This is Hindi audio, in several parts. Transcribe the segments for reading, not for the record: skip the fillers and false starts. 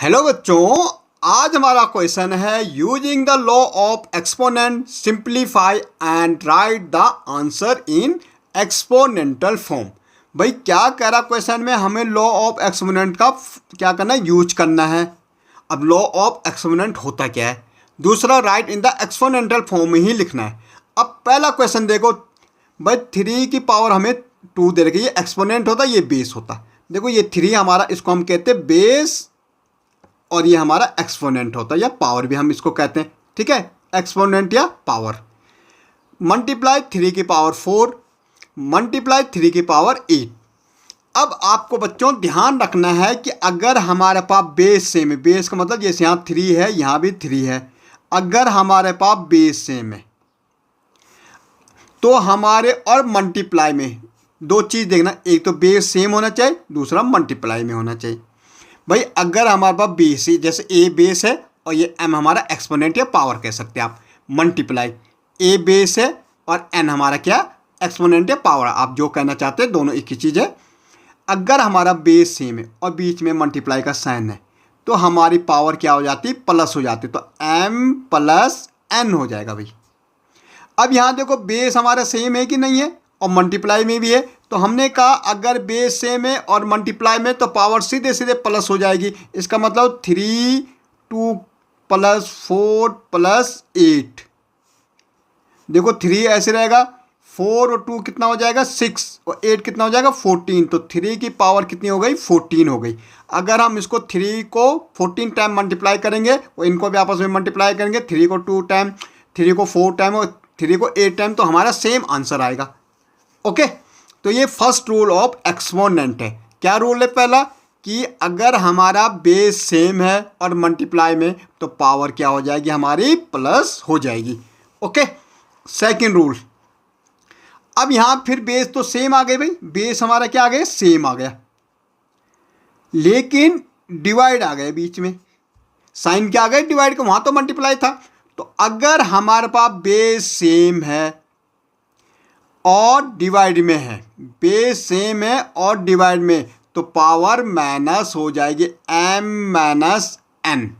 हेलो बच्चों, आज हमारा क्वेश्चन है using the law of exponent simplify and write the answer in exponential form. भाई क्या कह रहा क्वेश्चन में, हमें लॉ ऑफ एक्सपोनेंट का क्या करना है, यूज करना है। अब लॉ ऑफ एक्सपोनेंट होता क्या है, दूसरा right in the exponential form में ही लिखना है। अब पहला क्वेश्चन देखो भाई, 3 की पावर हमें 2 दे रखी है, ये एक्सपोनेंट होता, ये बेस होता। देखो ये 3 हमारा, इसको हम कहते हैं बेस, और ये हमारा एक्सपोनेंट होता है या पावर भी हम इसको कहते हैं, ठीक है, एक्सपोनेंट या पावर। मल्टीप्लाई 3 की पावर 4 मल्टीप्लाई 3 की पावर 8। अब आपको बच्चों ध्यान रखना है कि अगर हमारे पास बेस सेम है, बेस का मतलब जैसे यहाँ 3 है यहाँ भी 3 है, अगर हमारे पास बेस सेम है तो हमारे और मल्टीप्लाई में दो चीज़ देखना, एक तो बेस सेम होना चाहिए, दूसरा मल्टीप्लाई में होना चाहिए। भाई अगर हमारे पास बेस है, जैसे ए बेस है और ये एम हमारा एक्सपोनेंट या पावर कह सकते हैं आप, मल्टीप्लाई ए बेस है और एन हमारा क्या, एक्सपोनेंट या पावर, आप जो कहना चाहते हैं दोनों एक ही चीज़ है। अगर हमारा बेस सेम है और बीच में मल्टीप्लाई का साइन है तो हमारी पावर क्या हो जाती है, प्लस हो जाती है, तो एम प्लस एन हो जाएगा भाई। अब यहाँ देखो बेस हमारा सेम है कि नहीं है, और मल्टीप्लाई में भी है, तो हमने कहा अगर बेस सेम है और मल्टीप्लाई में तो पावर सीधे सीधे प्लस हो जाएगी। इसका मतलब 3 2 प्लस 4 प्लस 8, देखो 3 ऐसे रहेगा, 4 और 2 कितना हो जाएगा 6 और 8 कितना हो जाएगा 14, तो 3 की पावर कितनी हो गई 14 हो गई। अगर हम इसको 3 को 14 टाइम मल्टीप्लाई करेंगे और इनको भी आपस में मल्टीप्लाई करेंगे, 3 को 2 टाइम, 3 को 4 टाइम और 3 को 8 टाइम, तो हमारा सेम आंसर आएगा। ओके, तो ये फर्स्ट रूल ऑफ एक्सपोनेंट है। क्या रूल है पहला, कि अगर हमारा बेस सेम है और मल्टीप्लाई में तो पावर क्या हो जाएगी हमारी, प्लस हो जाएगी। Okay, second rule. अब यहाँ फिर बेस तो सेम आ गए भाई, बेस हमारा क्या आ गया, सेम आ गया, लेकिन डिवाइड आ गया बीच में, साइन क्या आ गया, डिवाइड का, वहाँ तो मल्टीप्लाई था। तो अगर हमारे पास बेस सेम है और डिवाइड में है, बेस सेम है और डिवाइड में, तो पावर माइनस हो जाएगी, एम माइनस एन।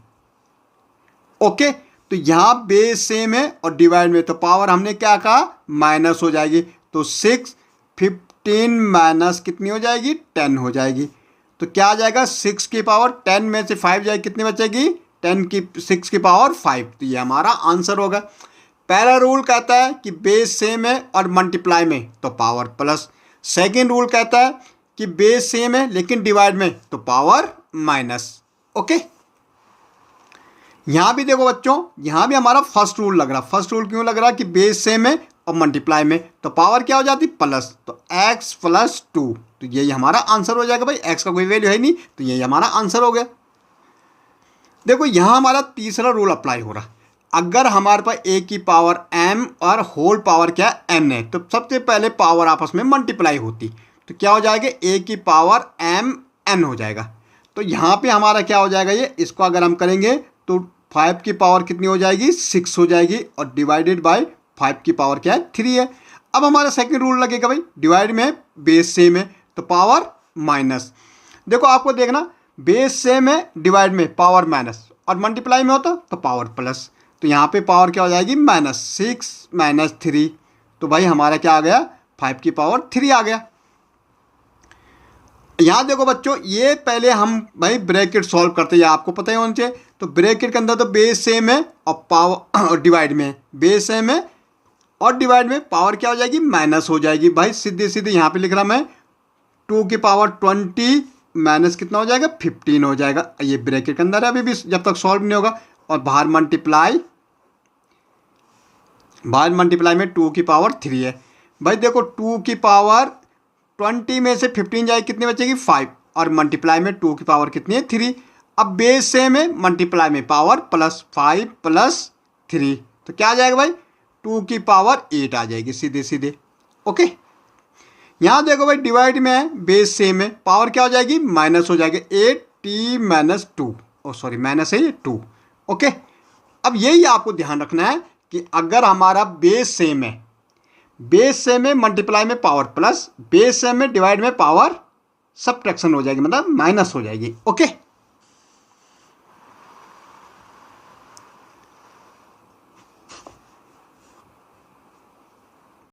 ओके, तो यहाँ बेस सेम है और डिवाइड में, तो पावर हमने क्या कहा, माइनस हो जाएगी, तो 6 15 माइनस कितनी हो जाएगी, 10 हो जाएगी। तो क्या आ जाएगा, 6 की पावर 10 में से 5 जाएगी, कितनी बचेगी, 6 की पावर 5। तो ये हमारा आंसर होगा। पहला रूल कहता है कि बेस सेम है और मल्टीप्लाई में तो पावर प्लस। सेकेंड रूल कहता है कि बेस सेम है लेकिन डिवाइड में तो पावर माइनस। ओके, यहाँ भी देखो बच्चों, यहाँ भी हमारा फर्स्ट रूल लग रहा। फर्स्ट रूल क्यों लग रहा, कि बेस सेम है और मल्टीप्लाई में तो पावर क्या हो जाती, प्लस, तो x प्लस 2, तो यही हमारा आंसर हो जाएगा भाई। x का कोई वैल्यू है नहीं, तो यही हमारा आंसर हो गया। देखो यहाँ हमारा तीसरा रूल अप्लाई हो रहा। अगर हमारे पास a की पावर m और होल पावर क्या n है, तो सबसे पहले पावर आपस में मल्टीप्लाई होती, तो क्या हो जाएगा, a की पावर m n हो जाएगा। तो यहाँ पे हमारा क्या हो जाएगा, ये इसको अगर हम करेंगे तो 5 की पावर कितनी हो जाएगी, 6 हो जाएगी, और डिवाइडेड बाय 5 की पावर क्या है, 3 है। अब हमारा सेकेंड रूल लगेगा भाई, डिवाइड में बेस सेम है तो पावर माइनस। देखो आपको देखना, बेस सेम है, डिवाइड में पावर माइनस, और मल्टीप्लाई में होता तो पावर प्लस, तो यहाँ पे पावर क्या हो जाएगी, -6 -3, तो भाई हमारा क्या आ गया, 5 की पावर 3 आ गया। यहाँ देखो बच्चों, ये पहले हम भाई ब्रैकेट सॉल्व करते हैं, आपको पता ही होना चाहिए। तो ब्रैकेट के अंदर तो बेस सेम है और पावर और डिवाइड में, बेस सेम है और डिवाइड में पावर क्या हो जाएगी, माइनस हो जाएगी। भाई सीधे सीधे यहाँ पे लिख रहा मैं, 2 की पावर 20 माइनस कितना हो जाएगा, 15 हो जाएगा। ये ब्रैकेट के अंदर है, अभी भी जब तक सॉल्व नहीं होगा। और बाहर मल्टीप्लाई में 2 की पावर 3 है। भाई देखो 2 की पावर 20 में से 15 जाए, कितनी बचेगी, 5, और मल्टीप्लाई में 2 की पावर कितनी है, 3। अब बेस सेम है, मल्टीप्लाई में पावर प्लस, 5 प्लस 3, तो क्या आ जाएगा भाई, 2 की पावर 8 आ जाएगी सीधे सीधे। ओके, यहाँ देखो भाई डिवाइड में है, बेस सेम है, पावर क्या हो जाएगी, माइनस हो जाएगी, 8t माइनस 2, सॉरी माइनस है ये 2। ओके, अब यही आपको ध्यान रखना है कि अगर हमारा बेस सेम है मल्टीप्लाई में पावर प्लस, बेस सेम है डिवाइड में पावर सब्ट्रैक्शन हो जाएगी, मतलब माइनस हो जाएगी। ओके।